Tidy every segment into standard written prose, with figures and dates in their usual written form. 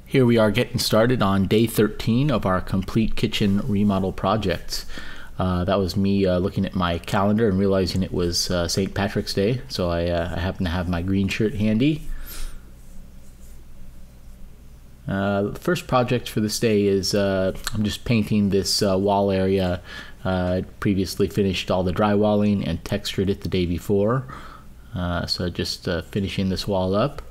Here we are getting started on day 13 of our complete kitchen remodel project. That was me looking at my calendar and realizing it was St. Patrick's Day, so I happen to have my green shirt handy. The first project for this day is I'm just painting this wall area. Previously finished all the drywalling and textured it the day before, so just finishing this wall up.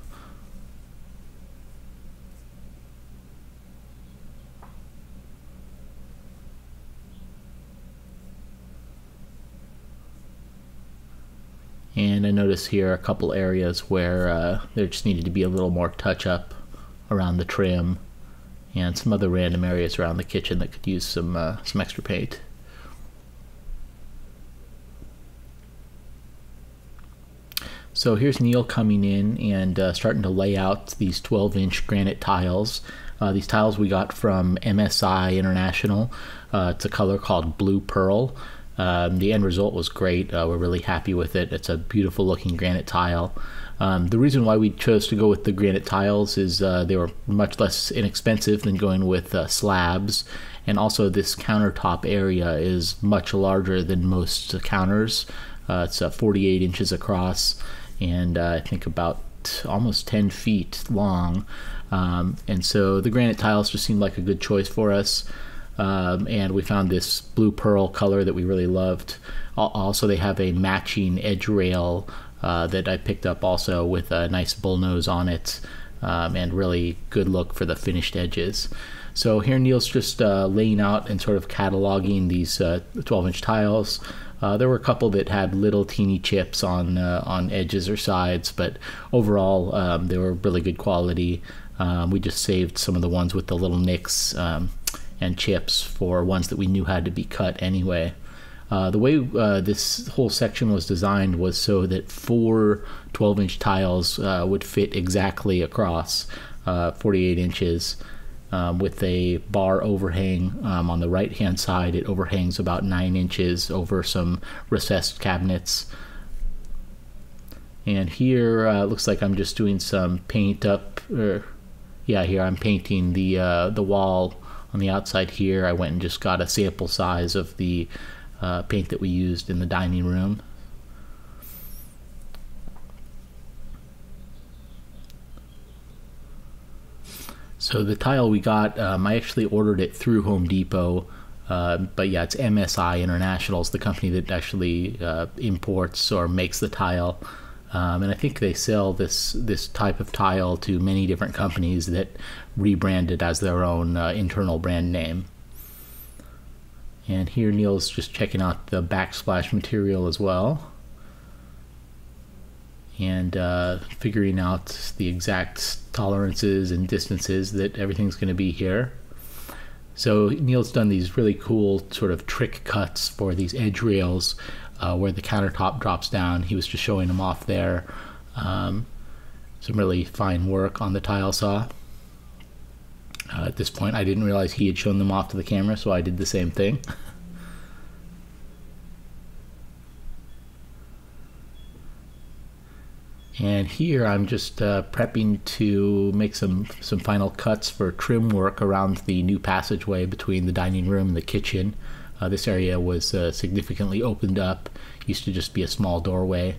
And I notice here a couple areas where there just needed to be a little more touch up around the trim, and some other random areas around the kitchen that could use some extra paint. So here's Neil coming in and starting to lay out these 12-inch granite tiles. These tiles we got from MSI International. It's a color called Blue Pearl. The end result was great. We're really happy with it. It's a beautiful looking granite tile. The reason why we chose to go with the granite tiles is they were much less inexpensive than going with slabs, and also this countertop area is much larger than most counters. It's 48 inches across and I think about almost 10 feet long, and so the granite tiles just seemed like a good choice for us. And we found this blue pearl color that we really loved. Also, they have a matching edge rail that I picked up also with a nice bullnose on it, and really good look for the finished edges. So here Neil's just laying out and sort of cataloging these 12-inch tiles. There were a couple that had little teeny chips on edges or sides, but overall they were really good quality. We just saved some of the ones with the little nicks and chips for ones that we knew had to be cut anyway. The way this whole section was designed was so that 4 12-inch tiles would fit exactly across 48 inches with a bar overhang on the right hand side. It overhangs about 9 inches over some recessed cabinets. And here looks like I'm just doing some paint up, here I'm painting the wall on the outside here. I went and just got a sample size of the paint that we used in the dining room. So the tile we got, I actually ordered it through Home Depot, but yeah, it's MSI International. It's the company that actually imports or makes the tile. And I think they sell this type of tile to many different companies that rebrand it as their own internal brand name. And here Neil's just checking out the backsplash material as well, and figuring out the exact tolerances and distances that everything's going to be here. So Neil's done these really cool sort of trick cuts for these edge rails where the countertop drops down. He was just showing them off there. Some really fine work on the tile saw. At this point I didn't realize he had shown them off to the camera, so I did the same thing. And here I'm just prepping to make some final cuts for trim work around the new passageway between the dining room and the kitchen. This area was significantly opened up. Used to just be a small doorway,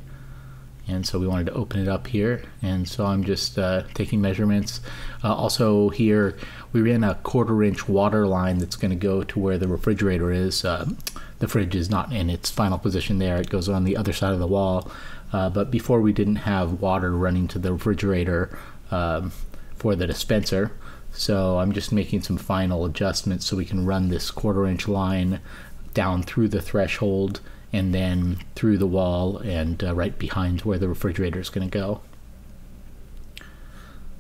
and so we wanted to open it up here, and so I'm just taking measurements. Also here we ran a 1/4-inch water line that's going to go to where the refrigerator is. The fridge is not in its final position there. It goes on the other side of the wall. But before we didn't have water running to the refrigerator for the dispenser, so I'm just making some final adjustments so we can run this 1/4-inch line down through the threshold and then through the wall and right behind where the refrigerator is going to go.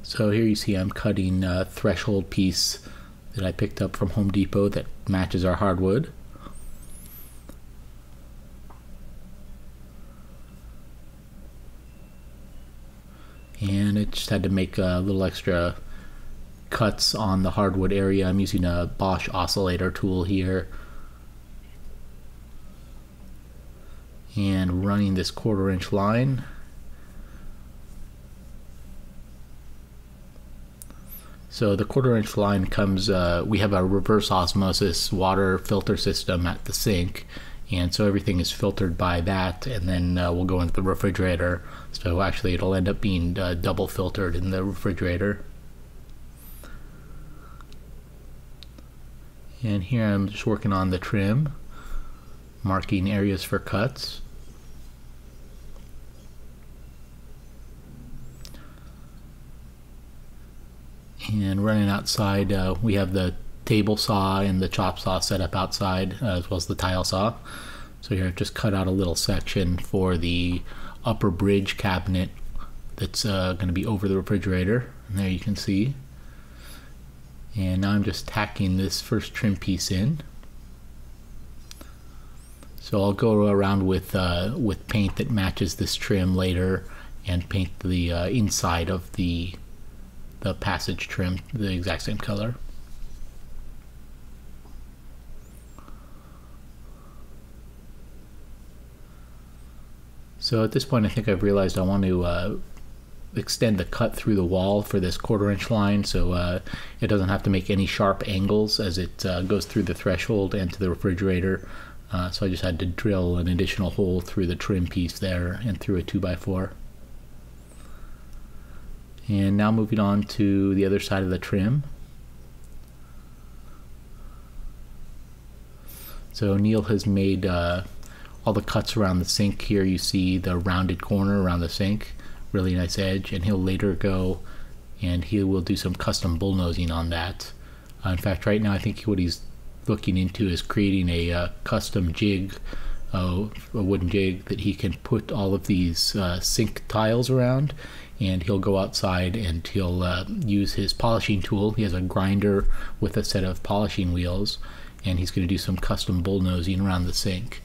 So here you see I'm cutting a threshold piece that I picked up from Home Depot that matches our hardwood. And I just had to make a little extra cuts on the hardwood area. I'm using a Bosch oscillator tool here, and running this 1/4-inch line. So the 1/4 inch line comes, we have a reverse osmosis water filter system at the sink, and so everything is filtered by that, and then we'll go into the refrigerator. So actually it'll end up being double filtered in the refrigerator. And here I'm just working on the trim, marking areas for cuts. And running outside, we have the table saw and the chop saw set up outside, as well as the tile saw. So here I've just cut out a little section for the upper bridge cabinet that's going to be over the refrigerator. And there you can see. And now I'm just tacking this first trim piece in. So I'll go around with paint that matches this trim later and paint the inside of the passage trim the exact same color. So at this point I think I've realized I want to extend the cut through the wall for this 1/4 inch line, so it doesn't have to make any sharp angles as it goes through the threshold and to the refrigerator. So I just had to drill an additional hole through the trim piece there and through a 2x4. And now moving on to the other side of the trim. So Neil has made all the cuts around the sink. Here you see the rounded corner around the sink, really nice edge, and he'll later go and he will do some custom bullnosing on that. In fact, right now I think what he's looking into is creating a custom jig, a wooden jig that he can put all of these sink tiles around, and he'll go outside and he'll use his polishing tool. He has a grinder with a set of polishing wheels, and he's going to do some custom bullnosing around the sink.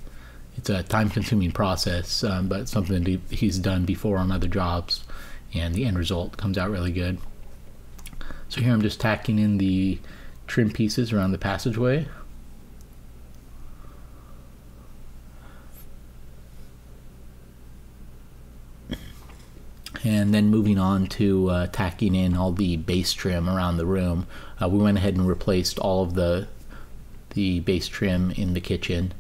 It's a time-consuming process, but something that he's done before on other jobs, and the end result comes out really good. So here I'm just tacking in the trim pieces around the passageway. And then moving on to tacking in all the base trim around the room. We went ahead and replaced all of the base trim in the kitchen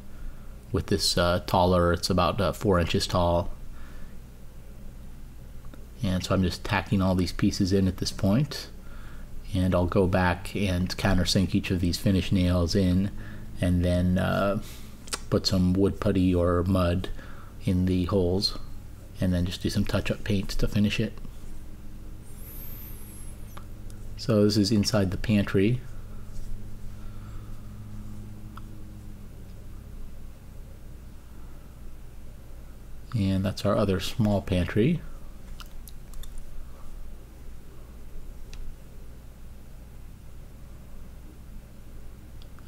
with this taller, it's about 4 inches tall. And so I'm just tacking all these pieces in at this point. And I'll go back and countersink each of these finish nails in, and then put some wood putty or mud in the holes, and then just do some touch-up paint to finish it. So this is inside the pantry. And that's our other small pantry.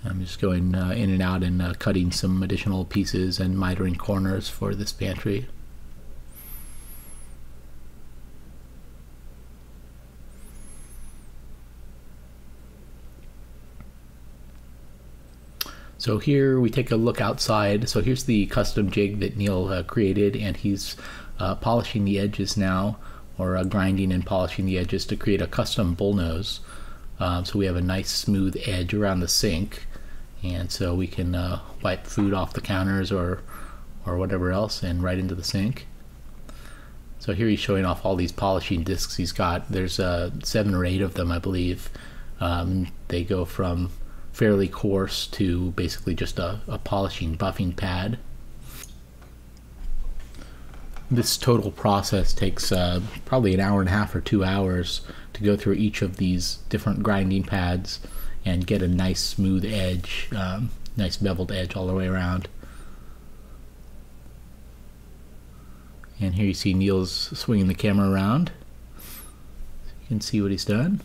I'm just going in and out and cutting some additional pieces and mitering corners for this pantry. So here we take a look outside. So here's the custom jig that Neil created, and he's polishing the edges now, or grinding and polishing the edges to create a custom bullnose. So we have a nice smooth edge around the sink, and so we can wipe food off the counters or whatever else and right into the sink. So here he's showing off all these polishing discs he's got. There's 7 or 8 of them, I believe. They go from fairly coarse to basically just a polishing buffing pad. This total process takes probably an hour and a half or 2 hours to go through each of these different grinding pads and get a nice smooth edge, nice beveled edge all the way around. And here you see Neil's swinging the camera around. You can see what he's done.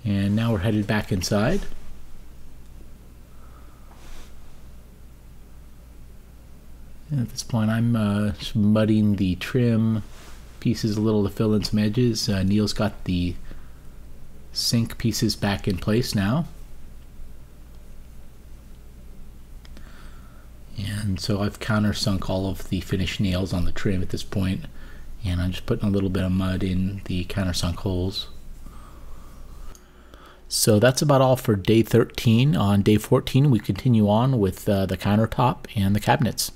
And now we're headed back inside. And at this point I'm just mudding the trim pieces a little to fill in some edges. Neil's got the sink pieces back in place now. And so I've countersunk all of the finished nails on the trim at this point, and I'm just putting a little bit of mud in the countersunk holes. So that's about all for day 13. On day 14 we continue on with the countertop and the cabinets.